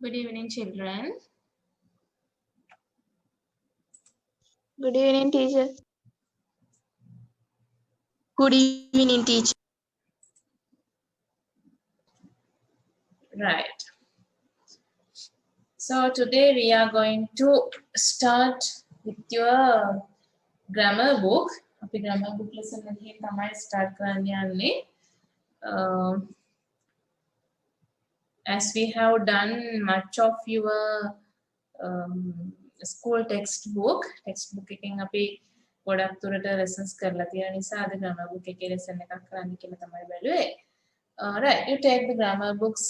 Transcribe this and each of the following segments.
Good evening, children. Good evening, teacher. Good evening, teacher. Right. So today we are going to start with your grammar book. අපි grammar book lesson එකකින් තමයි start කරන්න යන්නේ. As we have done much of your school textbook එකෙන් අපි ගොඩක් දුරට lessons කරලා තියෙන නිසා අද grammar book එකේ lesson එකක් කරන්න කියලා තමයි බැලුවේ. Right, you take the grammar books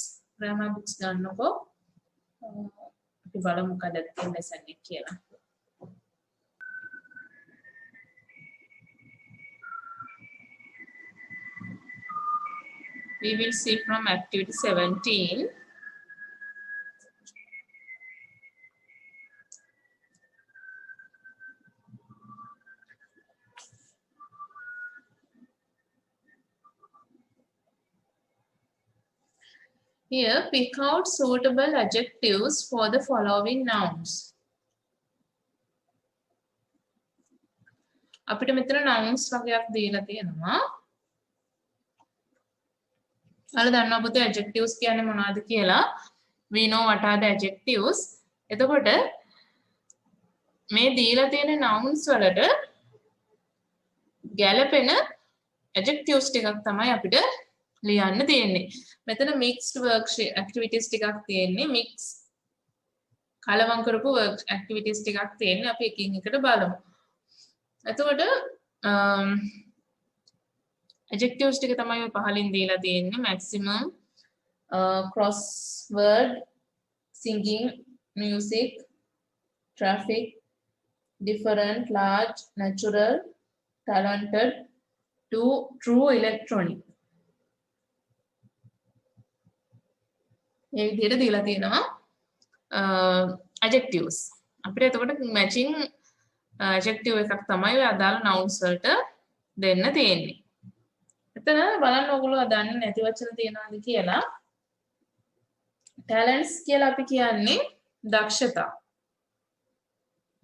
ගන්නකො. අපි බලමු මොකද තියෙන lesson එක කියලා. We will see from activity 17. Here, pick out suitable adjectives for the following nouns. අපිට මෙතන nouns වගේක් දීලා තියෙනවා. ඔයාලා දන්නවා පුතේ adjectives කියන්නේ මොනවද කියලා? We know what are the adjectives. එතකොට මේ දීලා තියෙන nouns වලට ගැලපෙන adjectives ටිකක් තමයි අපිට ලියන්න තියෙන්නේ. මෙතන mixed work activities ටිකක් තියෙන්නේ. mix කලවම් කරපු work activities ටිකක් තියෙන්නේ. අපි එකින් එකට බලමු. එතකොට adjectives ටික තමයි ඔය පහලින් දීලා තියෙන්නේ. maximum, crossword, singing, music, traffic, different, large, natural, talented, true, electronic. මේ විදිහට දීලා තියෙනවා adjectives. අපිට එතකොට matching adjective එකක් තමයි ඔය අදාළ nouns වලට දෙන්න තියෙන්නේ. එතන බලන්න ඕගොල්ලෝ දන්නේ නැති වචන තියෙනවද කියලා. talents කියලා අපි කියන්නේ දක්ෂතා.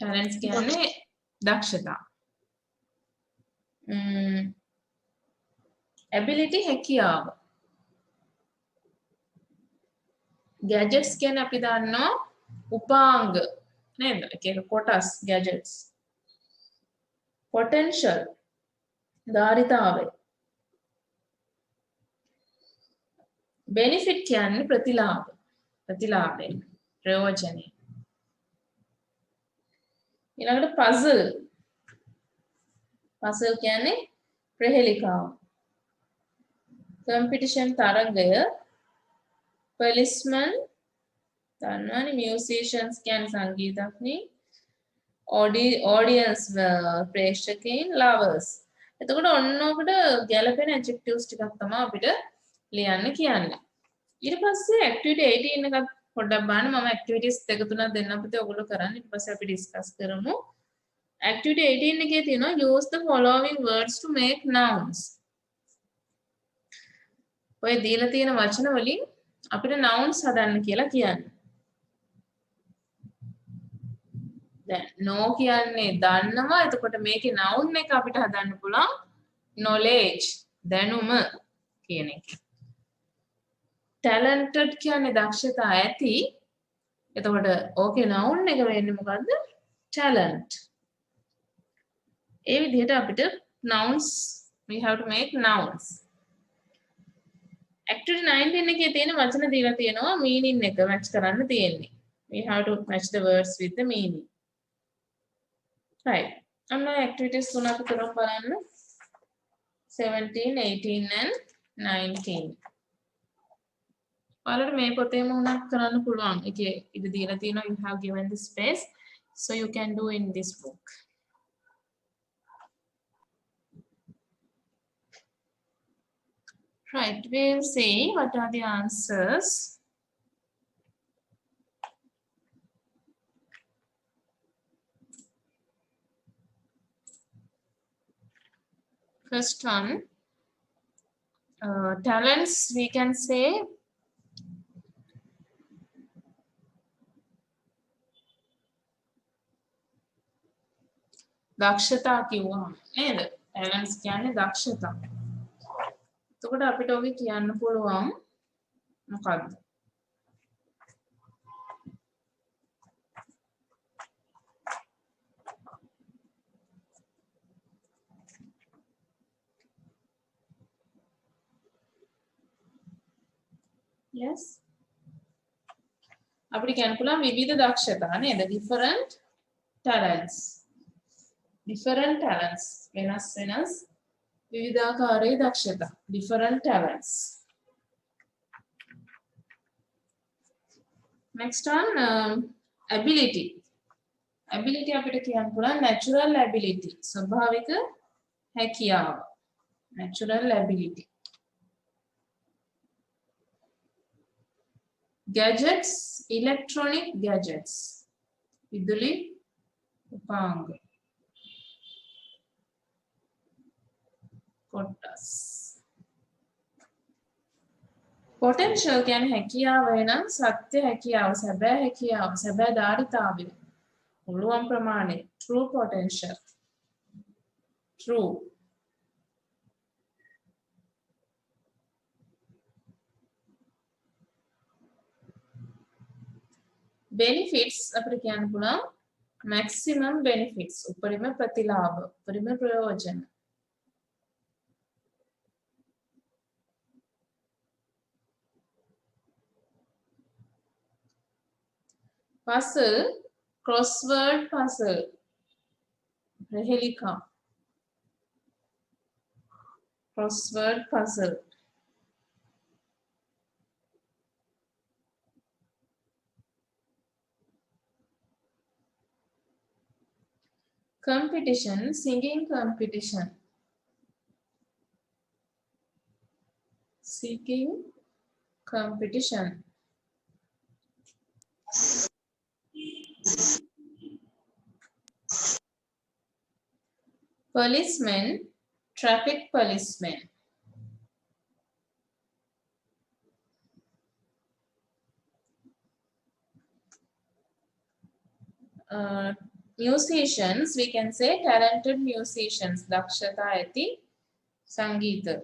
talents කියන්නේ දක්ෂතා. ability හැකියාව. gadgets කියන්නේ අපි දන්නවා උපාංග නේද? එක එක කොටස් gadgets. potential ධාරිතාවය. benefit කියන්නේ ප්‍රතිලාභය ප්‍රයෝජනය. ඊළඟට puzzle කියන්නේ ප්‍රහෙලිකාව. competition තරගය. policeman දන්නවනේ musicians කියන්නේ සංගීතඥ. audience ප්‍රේක්ෂකයන් lovers. එතකොට ඔන්න ඔකට ගැලපෙන adjectives ටිකක් තමයි අපිට ලියන්න කියන්නේ. ඊට පස්සේ activity 18 එකක් පොඩ්ඩක් බලන්න. මම activities දෙක තුනක් දෙන්නම් පුතේ ඔයගොල්ලෝ කරන්න. ඊට පස්සේ අපි discuss කරමු. activity 18 එකේ තියෙනවා use the following words to make nouns. ඔය දීලා තියෙන වචන වලින් අපිට nouns හදන්න කියලා කියන්නේ. දැන් no කියන්නේ දන්නවා. එතකොට මේකේ noun එක අපිට හදන්න පුළුවන් knowledge දැනුම කියන එක. talented කියන්නේ දක්ෂතා ඇති. එතකොට ඕකේ noun එක වෙන්නේ මොකද්ද? talent. ඒ විදිහට අපිට nouns we have to make nouns. activity 19 එකේ තියෙන වචන දීලා තියෙනවා meaning එක match කරන්න තියෙන්නේ. We have to match the words with the meaning. Right. අන්න activities තුනක් කරමු බලන්න. 17, 18 and 19. ඔයාලට මේ පොතේම උනත් කරන්න පුළුවන්. ඒකේ ඉත දීලා තියෙනවා you have given the space so you can do in this book. Right, we'll see what are the answers. First one, talents we can say දක්ෂතා කිව්වම නේද? talents කියන්නේ දක්ෂතා. එතකොට අපිට ඔගේ කියන්න පුළුවන් මොකක්ද? yes අපිට කියන්න පුළුවන් විවිධ දක්ෂතා නේද? different talents වෙනස් විවිධාකාරයේ දක්ෂතා different talents. next one ability අපිට කියන්න පුළුවන් natural ability ස්වභාවික හැකියාව natural ability. gadgets electronic gadgets විදුලි උපාංග කොටස්. potential කියන්නේ හැකියාව වෙනම් සත්‍ය හැකියාව සැබෑ ධාරිතාවය පුළුවන් ප්‍රමාණය true potential true. benefits අපිට කියන්න පුළුවන් maximum benefits උපරිම ප්‍රතිලාභ උපරිම ප්‍රයෝජන. puzzle crossword puzzle ප්‍රහෙලිකා crossword puzzle. competition singing competition policeman traffic policeman. musicians we can say talented musicians දක්ෂතා ඇති සංගීතඥ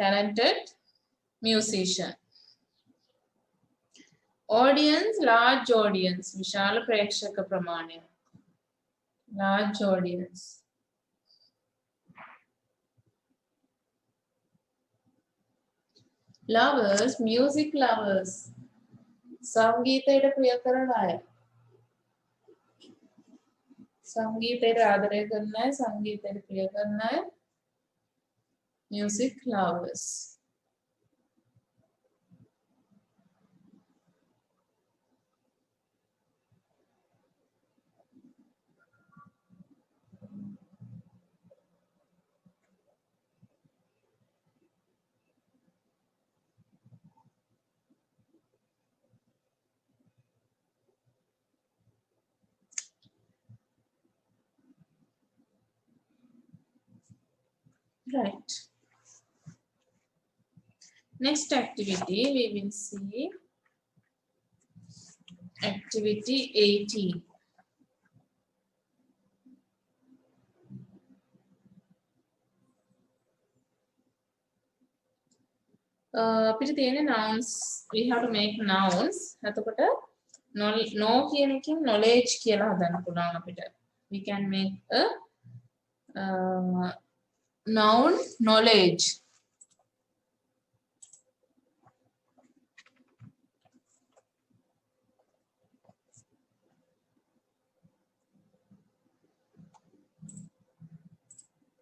talented musician. audience large audience විශාල ප්‍රේක්ෂක ප්‍රමාණය large audience. lovers music lovers සංගීතයට ප්‍රිය කරන අය සංගීතයට ආදරය කරන අය සංගීතයට ප්‍රිය කරන අය music lovers. right. next activity we will see activity 18. අපිට තියෙන nouns we have to make nouns. එතකොට no කියන එකෙන් knowledge කියලා හදන්න පුළුවන් අපිට. we can make a noun knowledge.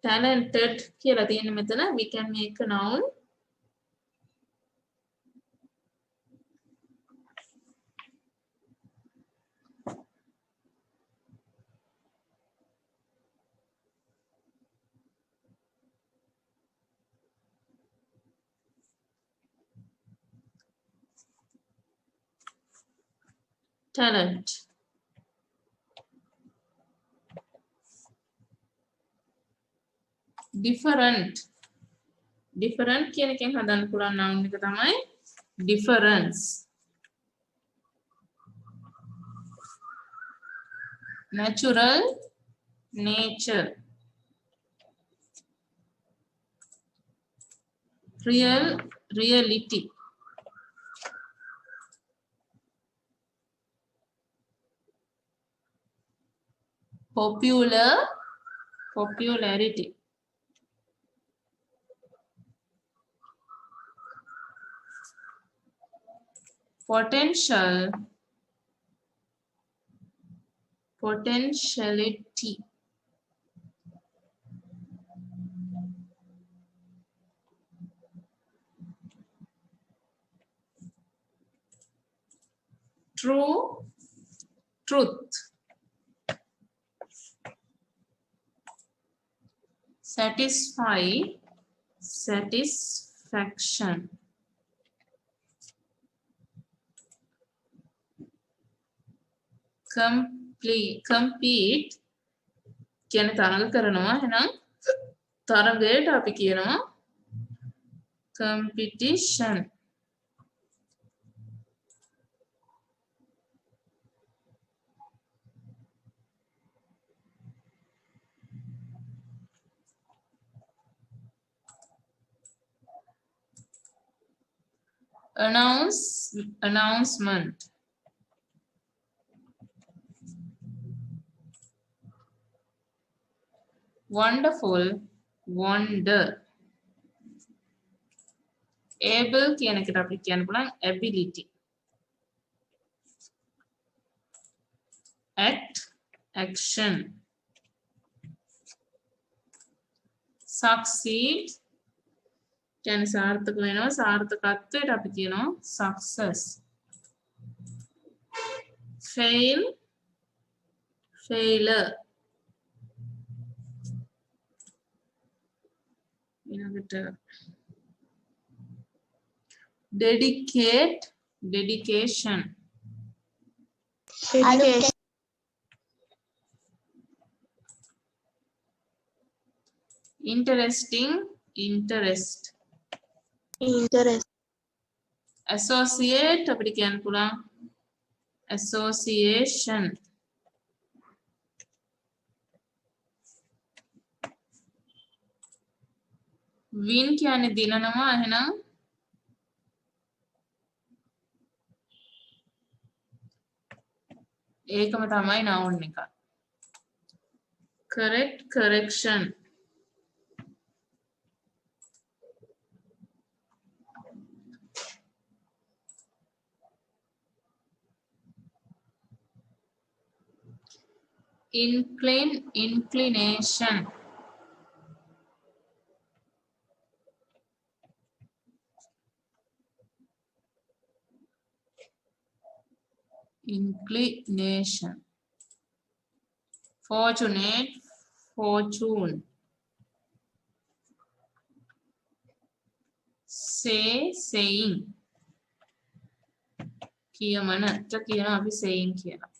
talented කියලා තියෙන මෙතන we can make a noun talent. different කියන එකෙන් හදන්න පුළුවන් noun එක තමයි difference. natural, nature. Real, reality. Popular, popularity. Potential, potentiality. True, truth. Satisfy, satisfaction. Compete කියන තරඟ කරනවා එහෙනම් තරඟයට අපි කියනවා competition. Announcement. Wonderful, wonder. Able කියන එකට අපි කියන්න පුළුවන් ability. Act, action. Succeed කියන්නේ සාර්ථක වෙනවා සාර්ථකත්වයට අපි කියනවා success. Fail, failure. Dedicate, dedication. Education. Interesting, interest. Interest. Associate අපිට කියන්න පුළුවන් association. win කියන්නේ දිනනවා එහෙනම් ඒකම තමයි noun එක. Correct, correction. Incline, inclination. Inclination. Fortunate, fortune. Say, saying. කියමනට කියනවා අපි saying කියලා.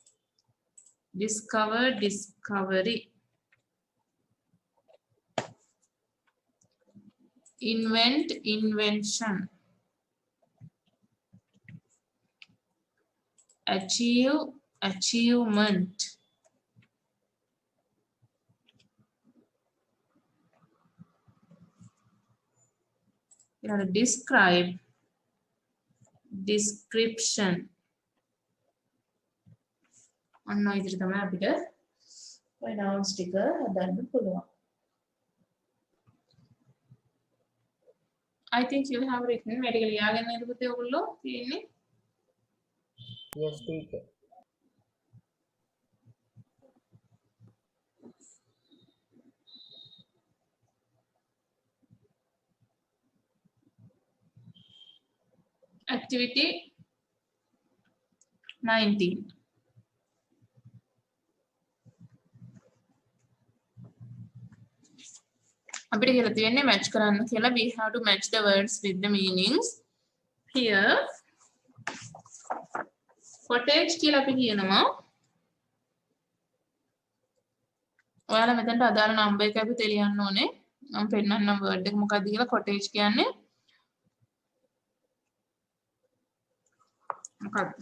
Discover, discovery. Invent, invention. Achieve, achievement. Describe, description. ඔන්න ඔය විදිහට තමයි අපිට ඔය nouns ටික හදන්න පුළුවන්. I think you have written මේක ලියාගෙන නේද පුතේ ඔයගොල්ලෝ තියෙන්නේ? Yes, teacher. Activity 19. අපිට කියලා තියෙන්නේ match කරන්න කියලා. We have to match the words with the meanings. Here cottage කියලා අපි කියනවා. ඔයාලා මෙතනට අදාළ නම්බර් එක අපි තෙලියන්න ඕනේ. මම පෙන්නන්නම් word එක මොකක්ද කියලා. cottage කියන්නේ මොකක්ද?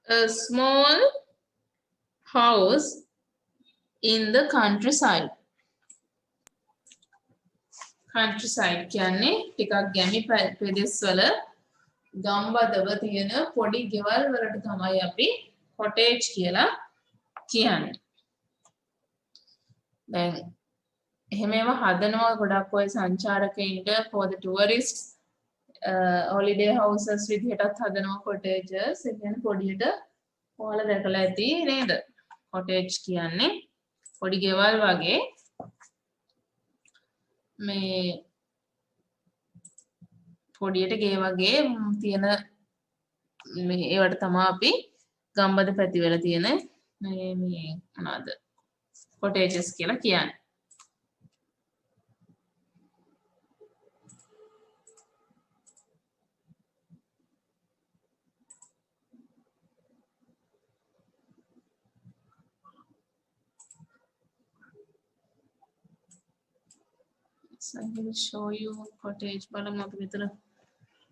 A small house in the countryside. countryside කියන්නේ ටිකක් ගැමි ප්‍රදේශවල ගම්බදව තියෙන පොඩි ගෙවල් වලට තමයි අපි cottage කියලා කියන්නේ. දැන් එහෙම ඒවා හදනවා ගොඩක් ඔය සංචාරකයින්ට for the tourists holiday houses විදිහටත් හදනවා cottages. ඒ කියන්නේ පොඩියට ඔයාලා දැකලා ඇති නේද? cottage කියන්නේ පොඩි ගෙවල් වගේ මේ පොඩියට ගේ වගේ තියෙන මේ ඒවට තමයි අපි ගම්බද පැතිවල තියෙන මේ මොනවාද cottages කියලා කියන්නේ. So I will show you cottage බලමු අපි මෙතන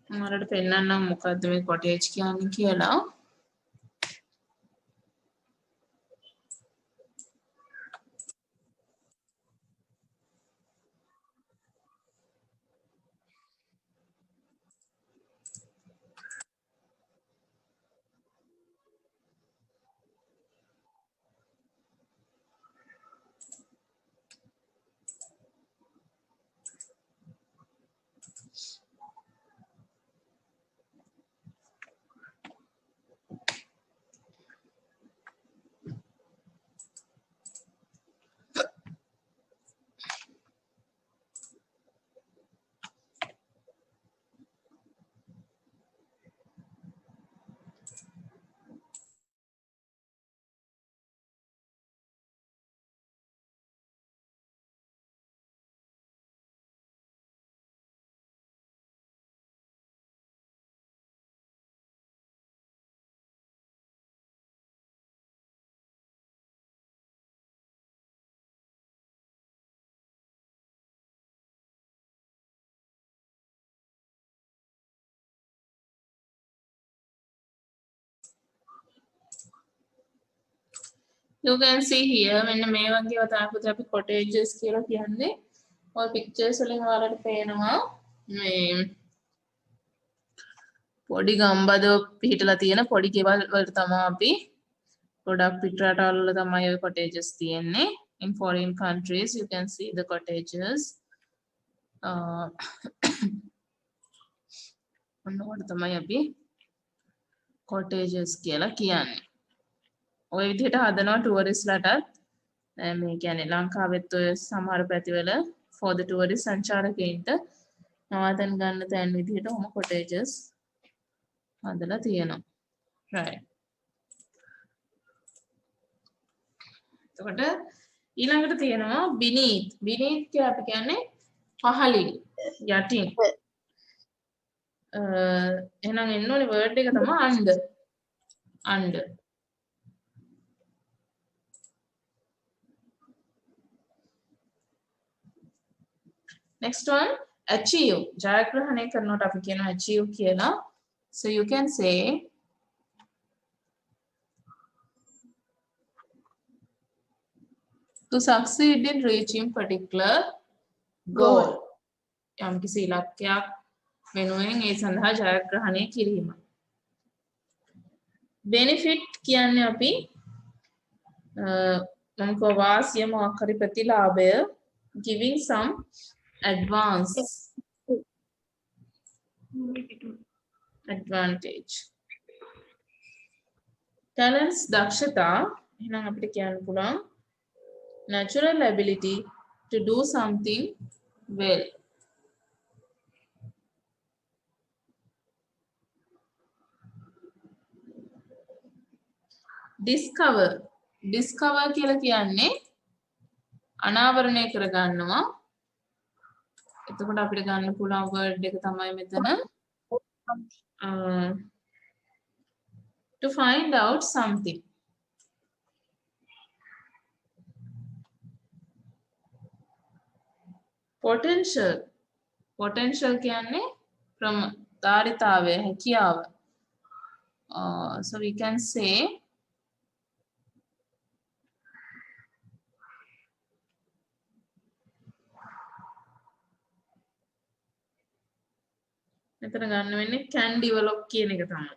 මමලට පෙන්නන්නම් මොකද්ද මේ cottage කියන්නේ කියලා. You can see here මෙන්න මේ වගේ වතාවකට අපි cottages කියලා කියන්නේ. ඔය pictures වලින් ඔයාලට පේනවා මේ පොඩි ගම්බද පිහිටලා තියෙන පොඩි ගෙවල් වලට තමයි අපි ගොඩක් පිටරටවල වල තමයි ඔය cottages තියෙන්නේ. In foreign countries you can see the cottages. ඔන්නවට තමයි අපි cottages කියලා කියන්නේ. ඔය විදිහට හදනවා ටුවරිස්ට්ලටත් මේ කියන්නේ ලංකාවෙත් ඔය සමහර පැතිවල for the tourist සංචාරකයින්ට නවාතැන් ගන්න තැන් විදිහට ඔහොම cottages හදලා තියෙනවා. right. එතකොට ඊළඟට තියෙනවා beneath. beneath කියලා අපි කියන්නේ පහළින් යටින්. එහෙනම් එන්න ඕනේ word එක තමයි under. under. Next one, achieve. ජයග්‍රහණය කරනකොට අපි කියනවා achieve කියලා. So you can say to succeed in reaching particular goal. යම්කිසි ඉලක්කයක් වෙනුවෙන් ඒ සඳහා ජයග්‍රහණය කිරීම. benefit කියන්නේ අපි මොකක් වාසිය මොකක් හරි ප්‍රතිලාභය giving some advantage. talents දක්ෂතා එහෙනම් අපිට කියන්න පුළුවන් natural ability to do something well. discover කියලා කියන්නේ අනාවරණය කරගන්නවා. එතකොට අපිට ගන්න පුළුවන් word එක තමයි මෙතන to find out something. potential කියන්නේ ධාරිතාවය හැකියාව. So we can say මෙතන ගන්න වෙන්නේ can develop කියන එක තමයි.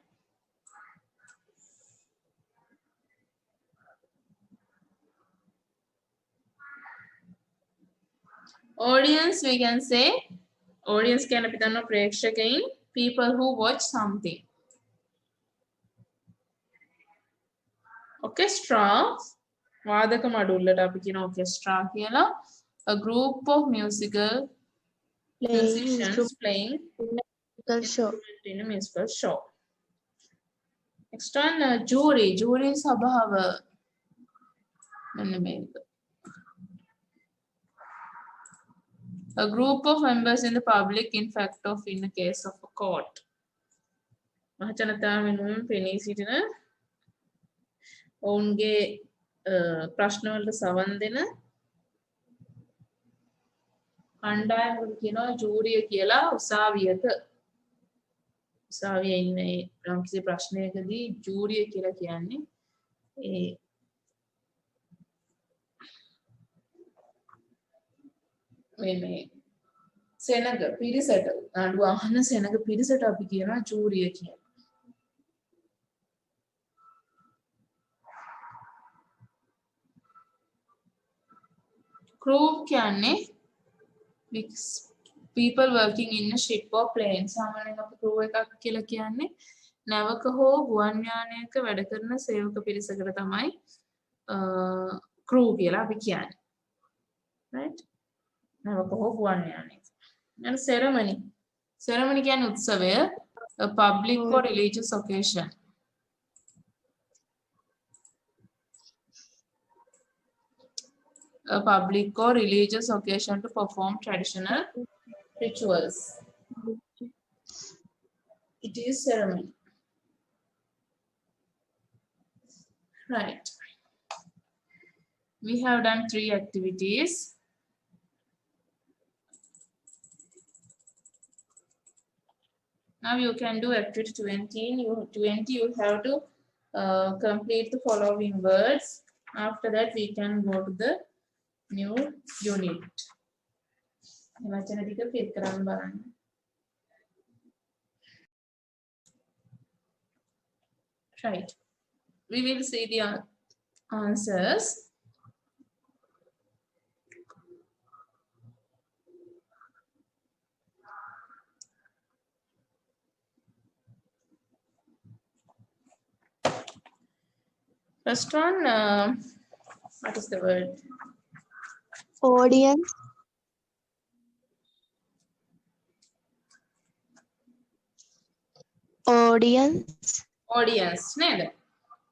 Audience, we can say audience කියන අපි දන්නවා ප්‍රේක්ෂකයින්, people who watch something. Orchestra, වාදක මඩුල්ලට අපි කියන orchestra කියලා. A group of musical musicians playing musical show. in a musical show. Next one, jury. Jury සභාව. මෙන්න මේක. A group of members in the public in fact of in a case of a court. මහජනතාව වෙනුවෙන් පෙනී සිටින ඔවුන්ගේ ප්‍රශ්න වලට සවන් දෙන කණ්ඩායමකට කියනවා ජූරිය කියලා. උසාවියක උසාවියේ ඉන්න යම්කිසි ප්‍රශ්නයකදී ජූරිය කියලා කියන්නේ මේ සෙනග පිරිසට නඩුව අහන සෙනග පිරිසට අපි කියනවා ජූරිය කියලා. crew කියන්නේ people working in a ship or plane. සාමාන්‍යයෙන් අපි crew එකක් කියලා කියන්නේ නැවක හෝ ගුවන් යානයක වැඩ කරන සේවක පිරිසකට තමයි crew කියලා අපි කියන්නේ. right? නැවක හෝ ගුවන් යානයක. and ceremony. ceremony කියන්නේ උත්සවය, a public or religious occasion. A public or religious occasion to perform traditional rituals. It is ceremony. Right. We have done 3 activities. Now you can do activity 20. You have to complete the following words. After that, we can go to the new unit. Right. We will see the answers. First one, what is the word? Audience. Audience. Audience. නේද?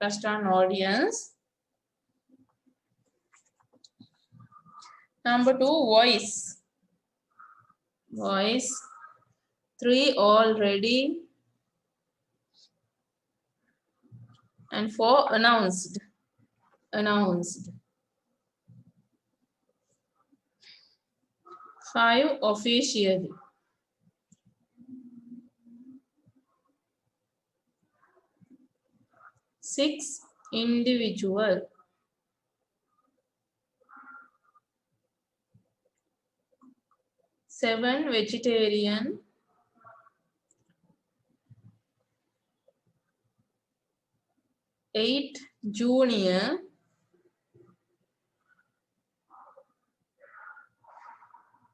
First one, audience. Number 2, voice. Voice. 3, already. And 4, announced. Announced. 5, officially. 6, individual. 7, vegetarian. 8, junior.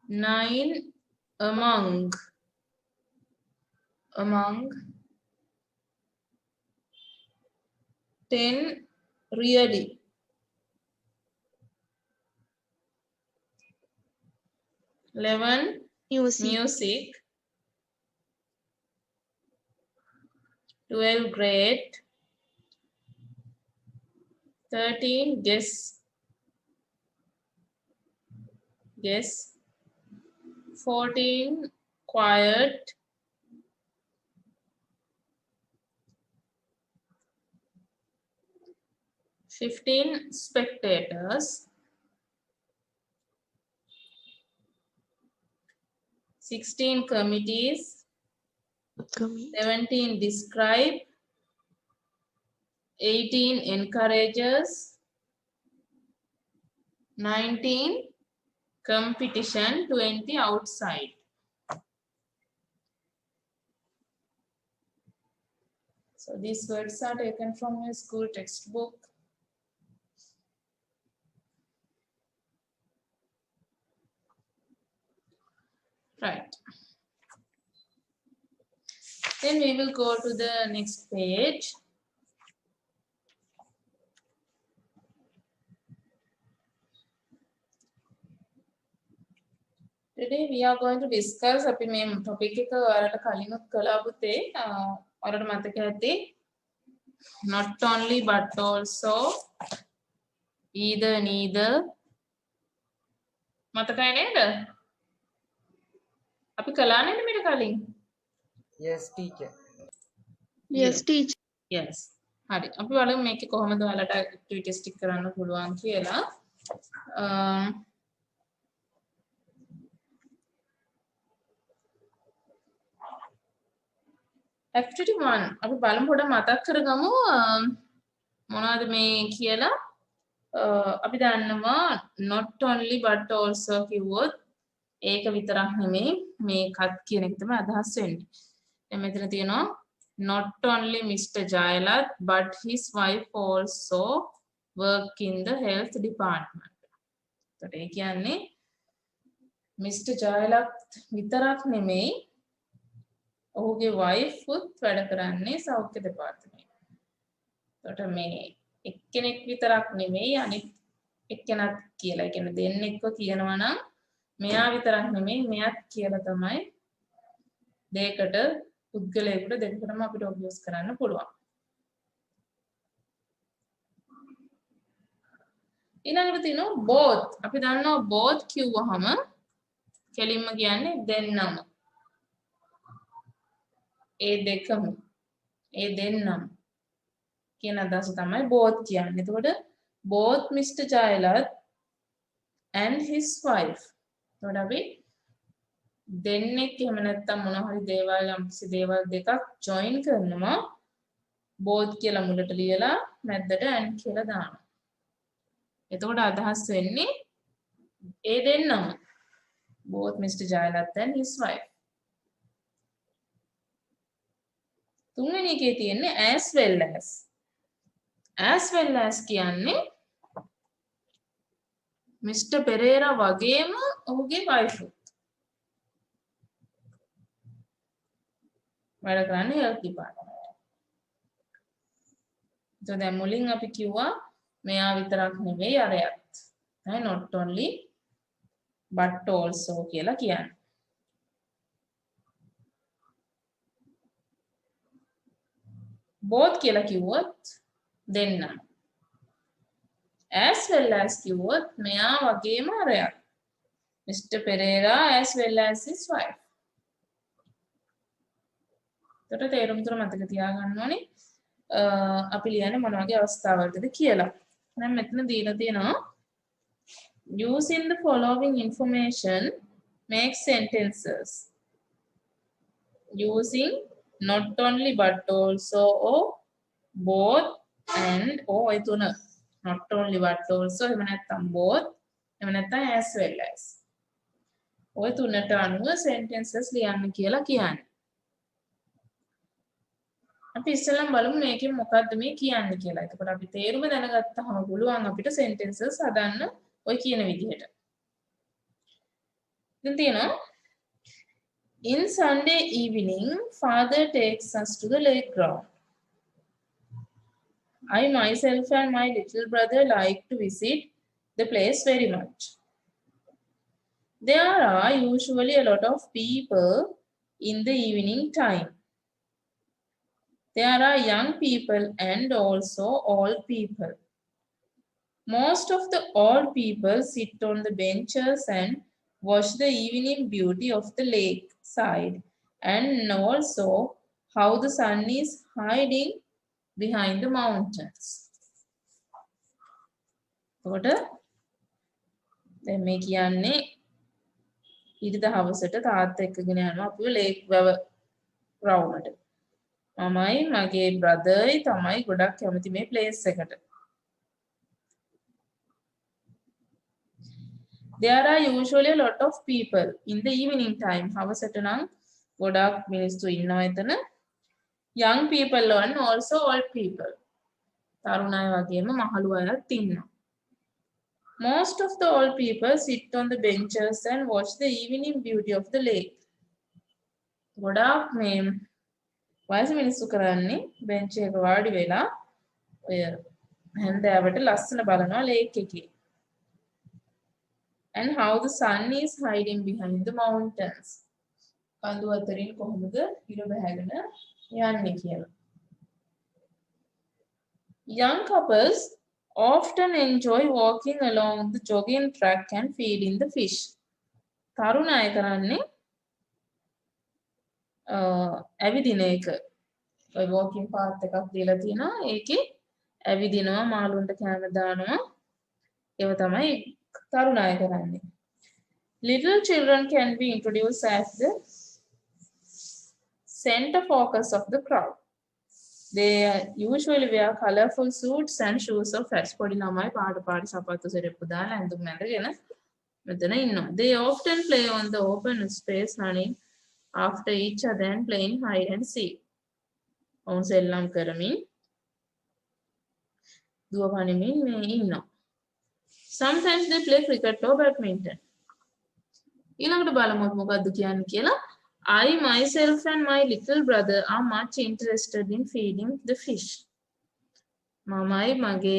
9, among. 10, really. 11, music. 12, great. 13, guess. 14, quiet. 15, spectators. 16, committees. Commit. 17 describe, 18 encourages, 19 competition, 20 outside. So these words are taken from your school textbook. Right. Then we will go to the next page. Today we are going to discuss අපි මේ topic එක ඔයාලට කලිනුත් කළා පුතේ. ඔයාලට මතක ඇති. Not only but also, either neither. මතකයි නේද? අපි කළා නේද මීට කලින්? Yes, teacher. Yes, teacher. Yes. හරි. අපි බලමු මේකේ කොහොමද ඔයාලට activities ටික කරන්න පුළුවන් කියලා. Activity 1 අපි බලමු පොඩ්ඩක් මතක් කරගමු මොනවද මේ කියලා. අපි දන්නවා not only but also කිව්වොත් ඒක විතරක් නෙමෙයි මේකත් කියන එක තමයි අදහස් වෙන්නේ. දැන් මෙතන තියෙනවා not only Mr. Jayalat but his wife also work in the health department. එතකොට ඒ කියන්නේ Mr. Jayalat විතරක් නෙමෙයි ඔහුගේ wife උත් වැඩ කරන්නේ සෞඛ්‍ය දෙපාර්තමේන්තුවේ. එතකොට මේ එක්කෙනෙක් විතරක් නෙමෙයි අනිත් එක්කෙනත් කියලා. ඒ කියන්නේ දෙන්නෙක්ව කියනවා නම් මෙයා විතරක් නෙමෙයි මෙයත් කියලා තමයි දෙයකට පුද්ගලයෙකුට දෙකකටම අපිට ඔබ්වියස් කරන්න පුළුවන්. ඊළඟට තියෙනවා both. අපි දන්නවා both කිව්වහම කෙලින්ම කියන්නේ දෙන්නම. ඒ දෙකම ඒ දෙන්නම කියන අදහස තමයි both කියන්නේ. එතකොට both Mr. Jayalat and his wife. එතකොට අපි දෙන්නෙක් එහෙම නැත්නම් මොන හරි දේවල් යම්කිසි දේවල් දෙකක් join කරනවා both කියලා මුලට ලියලා මැද්දට and කියලා දානවා. එතකොට අදහස් වෙන්නේ ඒ දෙන්නම both Mr. Jayalat and his wife. තුන්වෙනි එකේ තියෙන්නේ as well as. As well as කියන්නේ Mr. Pereira වගේම ඔහුගේ wife උත් වැඩ කරන්නේ health department. So දැන් මුලින් අපි කිව්වා මෙයා විතරක් නෙවෙයි අරයත්. not only but also කියලා කියන්නේ. both කියලා කිව්වොත් දෙන්නම. as well as කිව්වොත් මෙයා වගේම අරයත්. Mr. Pereira as well as his wife. එතකොට තේරුම් තුන මතක තියාගන්න ඕනේ. අපි ලියන්නේ මොන වගේ අවස්ථාවලටද කියලා. දැන් මෙතන දීලා තියෙනවා using the following information make sentences. Using not only but also or both and or ඒ තුන not only but also එහෙම නැත්නම් both එහෙම නැත්නම් as well as ඔය තුනට අනුව sentences ලියන්න කියලා කියන්නේ. අපි ඉස්සෙල්ලම බලමු මේකෙන් මොකද්ද මේ කියන්නේ කියලා. එතකොට අපි තේරුම දැනගත්තාම පුළුවන් අපිට sentences හදන්න ඔය කියන විදිහට. දැන් තියෙනවා in Sunday evening father takes us to the lake ground. I myself and my little brother like to visit the place very much. There are usually a lot of people in the evening time. There are young people and also old people. Most of the old people sit on the benches and watch the evening beauty of the lake side and also how the sun is hiding behind the mountains. එතකොට දැන් මේ කියන්නේ ඊට දවසට තාත්තා එක්කගෙන යනවා අපිව lake වැව crowd එකට. මමයි මගේ brotherයි තමයි ගොඩක් කැමති මේ place එකට. There are usually a lot of people in the evening time. හවසට නම් ගොඩක් මිනිස්සු ඉන්නවා එතන. Young people and also old people. තරුණ අය වගේම මහලු අයත් ඉන්නවා. Most of the old people sit on the benches and watch the evening beauty of the lake. ගොඩාක් මේ වයස මිනිස්සු කරන්නේ බෙන්ච් එක වාඩි වෙලා ඔය හැන්දෑවට ලස්සන බලනවා ලේක් එකේ. And how the sun is hiding behind the mountains. කඳු අතරින් කොහොමද ඉර බැහැගෙන යන්නේ කියලා. Young couples often enjoy walking along the jogging track and feeding the fish. තරුණ අය කරන්නේ ඇවිදින එක. ඔය walking path එකක් දීලා තියෙනවා. ඒකේ ඇවිදිනවා මාළුන්ට කැම දානවා. ඒව තමයි තරුණ අය කරන්නේ. Little children can be introduced as the center focus of the crowd. They usually wear colorful suits and shoes of hats. පොඩි ළමයි පාට සපත්තු සෙරෙප්පු දාලා ඇඳුම් ඇඳගෙන මෙතන ඉන්නවා. They often play on the open space running after each other and playing hide and seek. ඔවුන් සෙල්ලම් කරමින් දුව පනිමින් මේ ඉන්නවා. Sometimes they play cricket or badminton. ඊළඟට බලමු මොකද්ද කියන්නේ කියලා. I myself and my little brother are much interested in feeding the fish. මමයි මගේ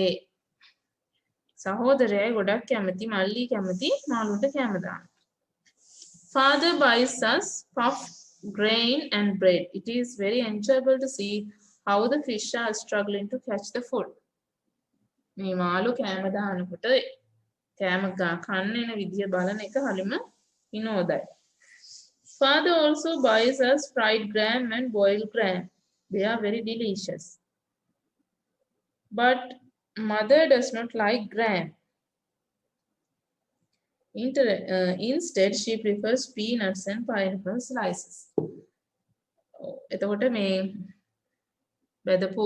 සහෝදරයයි ගොඩක් කැමති මල්ලි කැමති මාළුන්ට කැම දාන්න. Father buys us puffed grain and bread. It is very enjoyable to see how the fish are struggling to catch the food. මේ මාළු කැම දානකොට කැම කන්න එන විදිය බලන එක හරිම විනෝදයි. Father also buys us fried gram and boiled gram. They are very delicious. But mother does not like gram. Instead, she prefers peanuts and pineapple slices. එතකොට මේ බෙදපු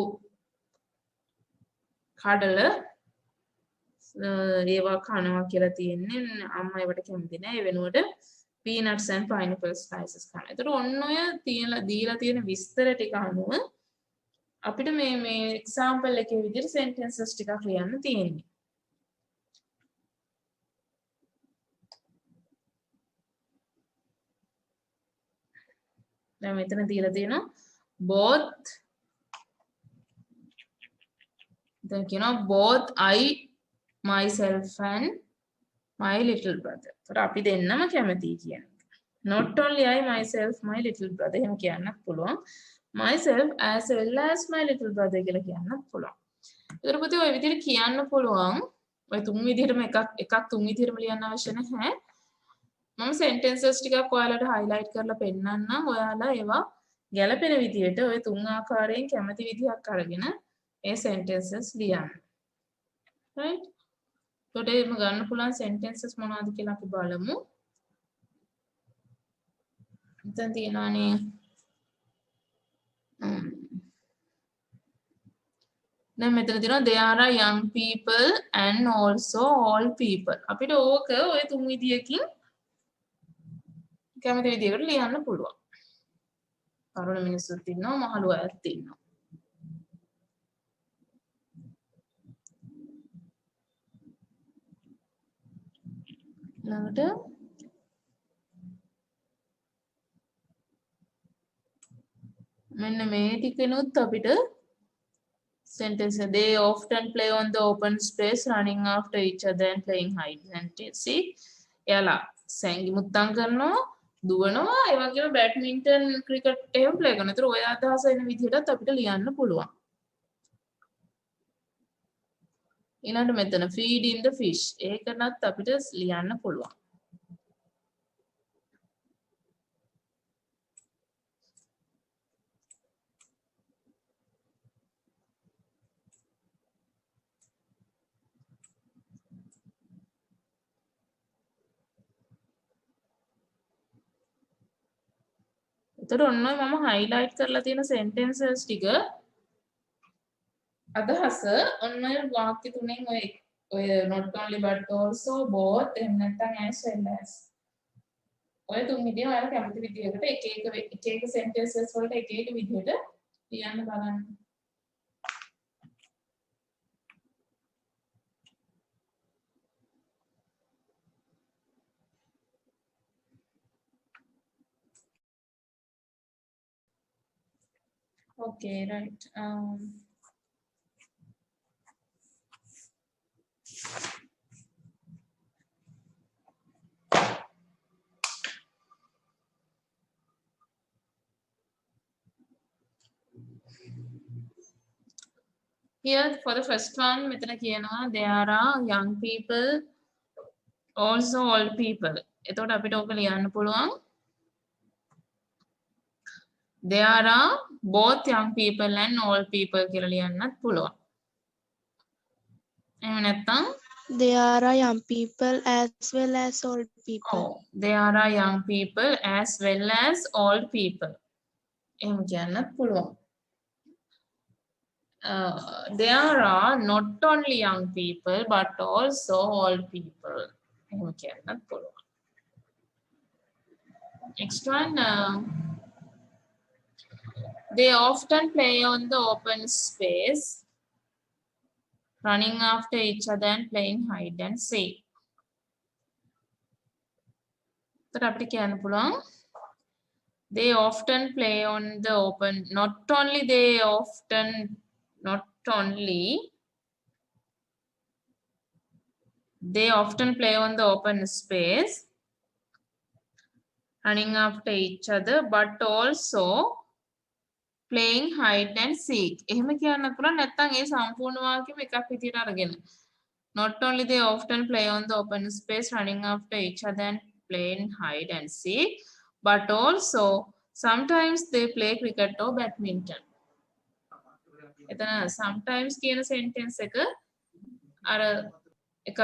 කඩල ඒවා කනවා කියලා තියෙන්නේ අම්මා ඒවට කැමති නෑ ඒ වෙනුවට peanuts and pineapple slices කනවා. ඒතර ඔන්න ඔය දීලා තියෙන විස්තර ටික අනුව අපිට මේ example එකේ විදිහට sentences ටිකක් ලියන්න තියෙන්නේ. දැන් මෙතන දීලා තියෙනවා both දැන් කියනවා both I myself and my little brother. ඒතර අපි දෙන්නම කැමතියි කියන එක. Not only I myself my little brother එහෙම කියන්නත් පුළුවන්. Myself as well as my little brother කියලා කියන්නත් පුළුවන්. ඒතර පුතේ ඔය විදිහට කියන්න පුළුවන්. ඔය තුන් විදිහටම එකක් තුන් විදිහටම ලියන්න අවශ්‍ය නැහැ. මම sentences ටිකක් ඔයාලට highlight කරලා පෙන්නන්නම්. ඔයාලා ඒවා ගැලපෙන විදිහට ඔය තුන් ආකාරයෙන් කැමති විදිහක් අරගෙන ඒ sentences ලියන්න. right? එතකොට එහෙම ගන්න පුළුවන් sentences මොනවද කියලා අපි බලමු. දැන් තියෙනවානේ දැන් මෙතන තියෙනවා there are young people and also old people. අපිට ඕක ඔය තුන් විදියකින් කැමති විදියකට ලියන්න පුළුවන්. තරුණ මිනිස්සුත් ඉන්නවා මහලු අයත් ඉන්නවා. ළඟට මෙන්න මේ ටිකනොත් අපිට sentence they often play on the open space running after each other and playing hide and seek. එයාලා සැඟි මුත්තම් කරනවා දුවනවා ඒ වගේම බැඩ්මින්ටන් ක්‍රිකට් එහෙම ප්ලේ කරනවා. ඒතර ඔය අදහස එන විදිහටත් අපිට ලියන්න පුළුවන්. ඊළඟට මෙතන feeding the fish ඒකනත් අපිට ලියන්න පුළුවන්. එතකොට ඔන්න මම highlight කරලා තියෙන sentences ටික අදහස ඔන්න ඔය වාක්‍ය තුනෙන් ඔය not only but also both එහෙම නැත්නම් as well as ඔය තුන් විදිය ඔයාලා කැමති විදියකට එක එක sentences වලට එක එක විදියට ලියන්න බලන්න. Okay, right. Here for the first one, මෙතන කියනවා there are young people also old people. එතකොට අපිට ඕක ලියන්න පුළුවන් there are both young people and old people කියලා ලියන්නත් පුළුවන්. එහෙම නැත්නම් There are young people as well as old people. there are young people as well as old people. එහෙම කියන්නත් පුළුවන්. There are not only young people but also old people. එහෙම කියන්නත් පුළුවන්. Next one, they often play on the open space, running after each other and playing hide and seek. එතකොට අපිට කියන්න පුළුවන් they often play on the open, not only they often play on the open space, running after each other, but also playing hide and seek. එහෙම කියන්න පුළුවන් නැත්නම් ඒ සම්පූර්ණ වාක්‍යෙම එකක් විදියට අරගෙන. Not only they often play on the open space, running after each other and playing hide and seek, but also sometimes they play cricket or badminton. එතන sometimes කියන sentence එක අර එකක්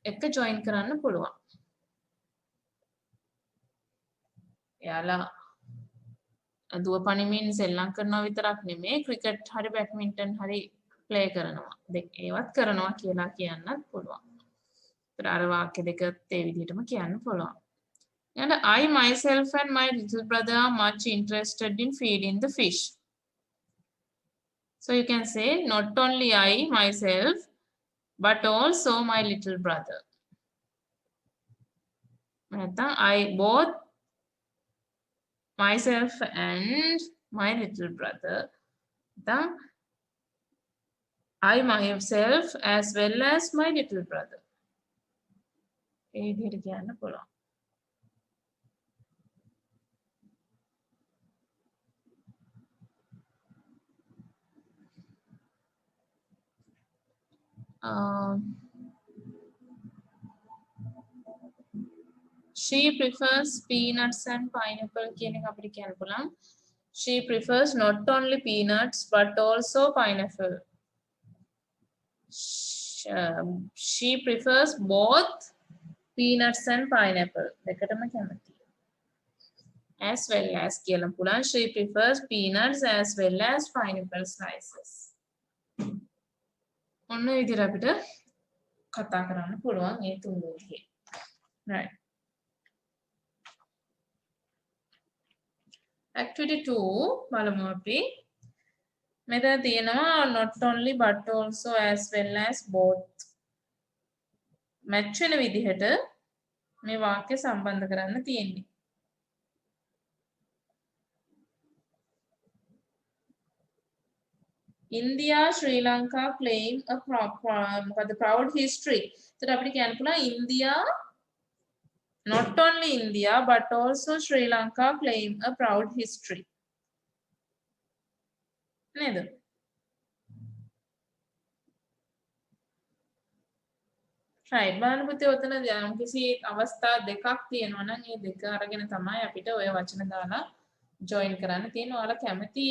එක join කරන්න පුළුවන්. එයාලා දුව පනිමින් සෙල්ලම් කරනවා විතරක් නෙමෙයි ක්‍රිකට් හරි බැඩ්මින්ටන් හරි ප්ලේ කරනවා. ඒවත් කරනවා කියලා කියන්නත් පුළුවන්. ඒතර අර වාක්‍ය දෙකත් ඒ විදිහටම කියන්න පුළුවන්. And I myself and my little brother are much interested in feeding the fish. So you can say not only I myself but also my little brother. I both myself and my little brother. I myself as well as my little brother. ඒ විදිහට කියන්න පුළුවන්. She prefers peanuts and pineapple කියන එක අපිට කියන්න පුළුවන්. She prefers not only peanuts but also pineapple. She prefers both peanuts and pineapple. දෙකටම කැමතියි. As well as කියලා පුළුවන්. She prefers peanuts as well as pineapple slices. ඔන්න විදිහට අපිට කතා කරන්න පුළුවන් මේ තුන් විදිහේ. Right. Activity 2 බලමු අපි. මෙතන තියෙනවා not only but also as well as both. match වෙන විදිහට මේ වාක්‍ය සම්බන්ධ කරන්න තියෙන්නේ. India, Sri Lanka claim a proud history. එතකොට අපිට කියන්න පුළුවන් India, not only India but also Sri Lanka claim a proud history. නේද? right බලන්න පුතේ ඔතන කිසි අවස්ථා දෙකක් තියෙනවා නම් ඒ දෙක අරගෙන තමයි අපිට ඔය වචන දාලා join කරන්න තියෙන්නේ. ඔයාලා කැමති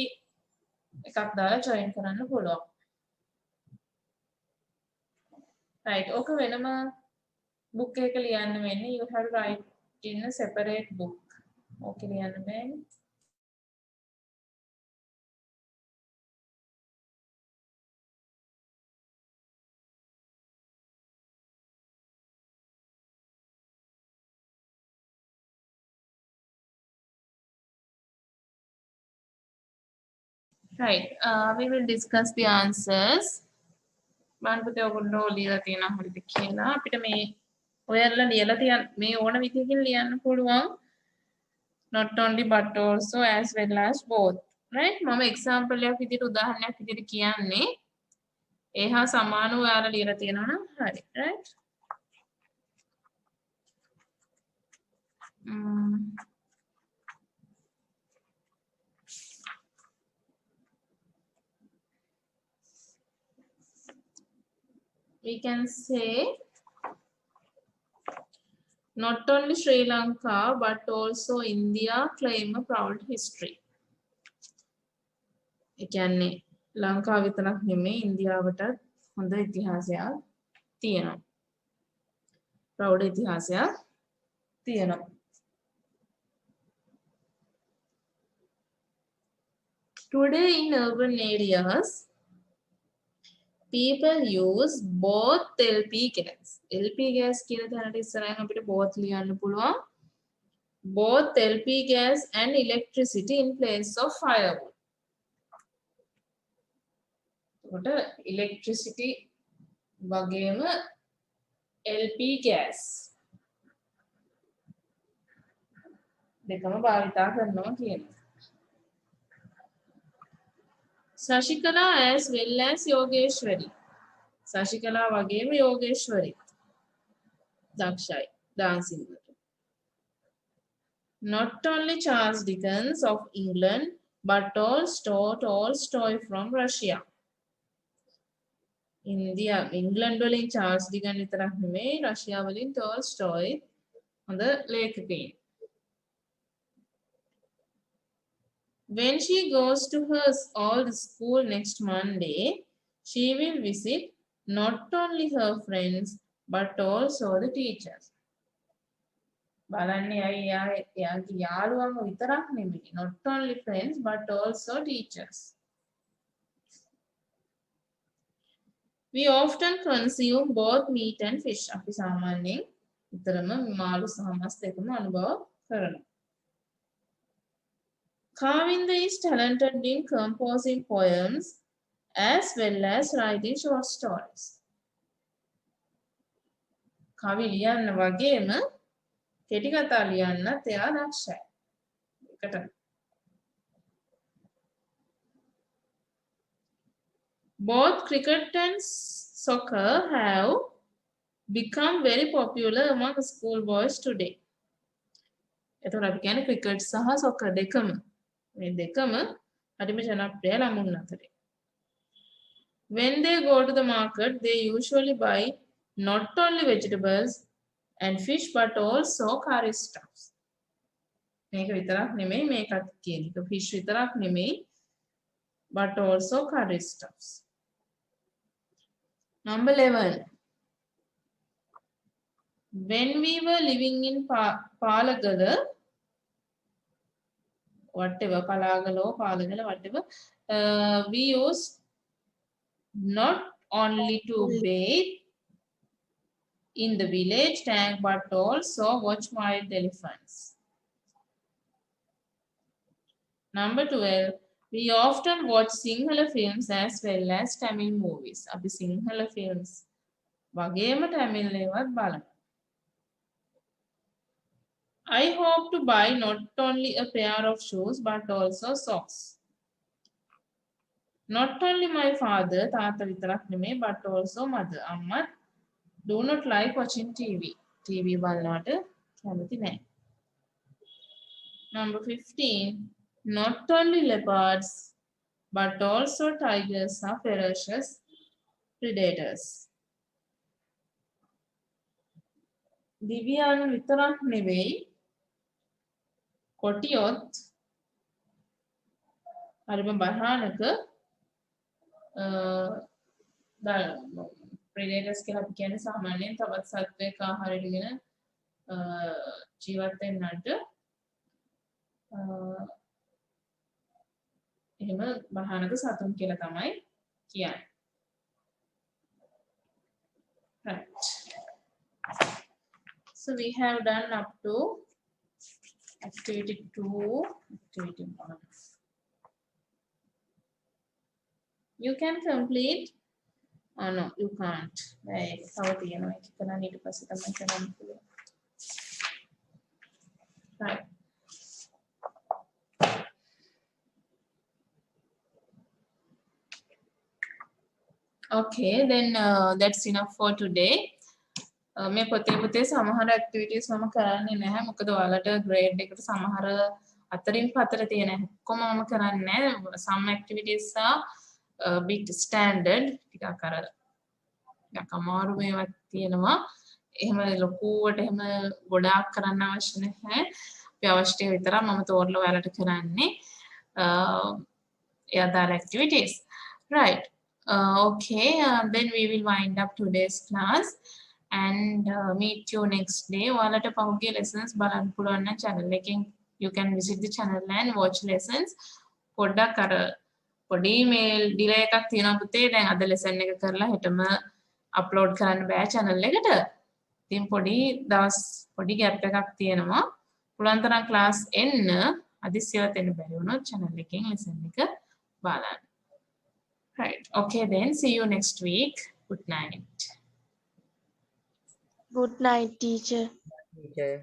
එකක් දාලා join කරන්න පුළුවන්. right ඕක වෙනම book එකක ලියන්න වෙන්නේ. you have to write in a separate book. ඕක ලියන්න බෑනේ. Right. We will discuss the answers. බාන්පතේ ඔයගොල්ලෝ ලියලා තියෙනවා හරිද කියලා අපිට මේ ඔයාලා ලියලා තියන්න මේ ඕන විදිහකින් ලියන්න පුළුවන් not only but also as well as both right මම example එකක් විදිහට උදාහරණයක් විදිහට කියන්නේ ඒ හා සමානව ඔයාලා ලියලා තියෙනවා නම් හරි right we can say not only Sri Lanka but also India claim a proud history. ඒ කියන්නේ ලංකාව විතරක් නෙමෙයි ඉන්දියාවටත් හොඳ ඉතිහාසයක් තියෙනවා. ප්‍රෞಢ ඉතිහාසයක් තියෙනවා. Today in urban areas people use both LP gas. LP gas කියන තැනට ඉස්සරහින් අපිට both ලියන්න පුළුවන්. Both LP gas and electricity in place of firewood. එතකොට electricity වගේම LP gas දෙකම භාවිතා කරනවා කියනවා. Sashikala as well as Yogeshwari. Sashikala වගේම Yogeshwari. දක්ෂයි dancing වලට. Not only Charles Dickens of England but also Tolstoy from Russia. India England වලින් Charles Dickens විතරක් නෙමෙයි රෂියා වලින් Tolstoy හොඳ ලේඛකයෙක්. When she goes to her old school next Monday, she will visit not only her friends but also the teachers. බලන්නේ එයාගේ යාළුවන්ව විතරක් නෙමෙයි not only friends but also teachers. We often consume both meat and fish. අපි සාමාන්‍යයෙන් විතරම මාළු සහ මස් දෙකම අනුභව කරනවා. Kavinda is talented in composing poems as well as writing short stories. කවි ලියන්න වගේම කෙටි කතා ලියන්නත් එයා දක්ෂයි. එකට Both cricket and soccer have become very popular among school boys today. එතකොට අපි කියන්නේ cricket සහ soccer දෙකම මේ දෙකම හරිම ජනප්‍රිය ළමුන් අතරේ. When they go to the market, they usually buy not only vegetables and fish but also curry stuffs. මේක විතරක් නෙමෙයි මේකත් කියන එක fish විතරක් නෙමෙයි but also curry stuffs. Number 11. When we were living in Palagala, whatever, Palagala, Palagala, whatever, we used not only to bathe in the village tank but also watch wild elephants. Number 12. We often watch Sinhala films as well as Tamil movies. අපි Sinhala films වගේම Tamil ඒවත් බලනවා. I hope to buy not only a pair of shoes but also socks. Not only my father, තාත්තා විතරක් නෙමෙයි but also mother, අම්මා do not like watching TV. TV බලනවට කැමති නැහැ. Number 15. Not only leopards but also tigers are ferocious predators. දිව්‍යාන් විතරක් නෙවෙයි කොටියොත් හරිම භයානක predators කියලා අපි කියන්නේ සාමාන්‍යයෙන් තවත් සත්වයක ආහාරයගෙන ජීවත් වෙන්නට එහෙම භයානක සතුන් කියලා තමයි කියන්නේ. Right. So we have done up to activity 2, activity 1. You can complete. Oh no, you can't. Right. How do you know? I need to pass it on. Right. Okay, then that's enough for today. මේ පොතේ සමහර activities මම කරන්නේ නැහැ. මොකද ඔයාලට grade එකට සමහර අතරින් පතර තියෙන ඔක්කොම මම කරන්නේ නැහැ. Some activities are bit standard. ටිකක් අර ටිකක් අමාරු මේවා තියෙනවා. එහෙම ලොකුවට එහෙම ගොඩාක් කරන්න අවශ්‍ය නැහැ. අපි අවශ්‍ය විතරක් මම තෝරලා ඔයාලට කරන්නේ. other activities. Right. Okay, then we will wind up today's class and meet you next day. ඔයාලට පහුගිය lessons බලන්න පුළුවන් නම් channel එකෙන් you can visit the channel and watch lessons. පොඩ්ඩක් අර පොඩි mail delay එකක් තියෙනවා පුතේ. දැන් අද lesson එක කරලා හෙටම upload කරන්න බෑ channel එකට. ඉතින් පොඩි gap එකක් තියෙනවා. පුළුවන් තරම් class එන්න අදිස්සියවත් එන්න බැරි වුණොත් channel එකෙන් lesson එක බලන්න. Right. Okay then. See you next week. Good night. Good night, teacher. Okay.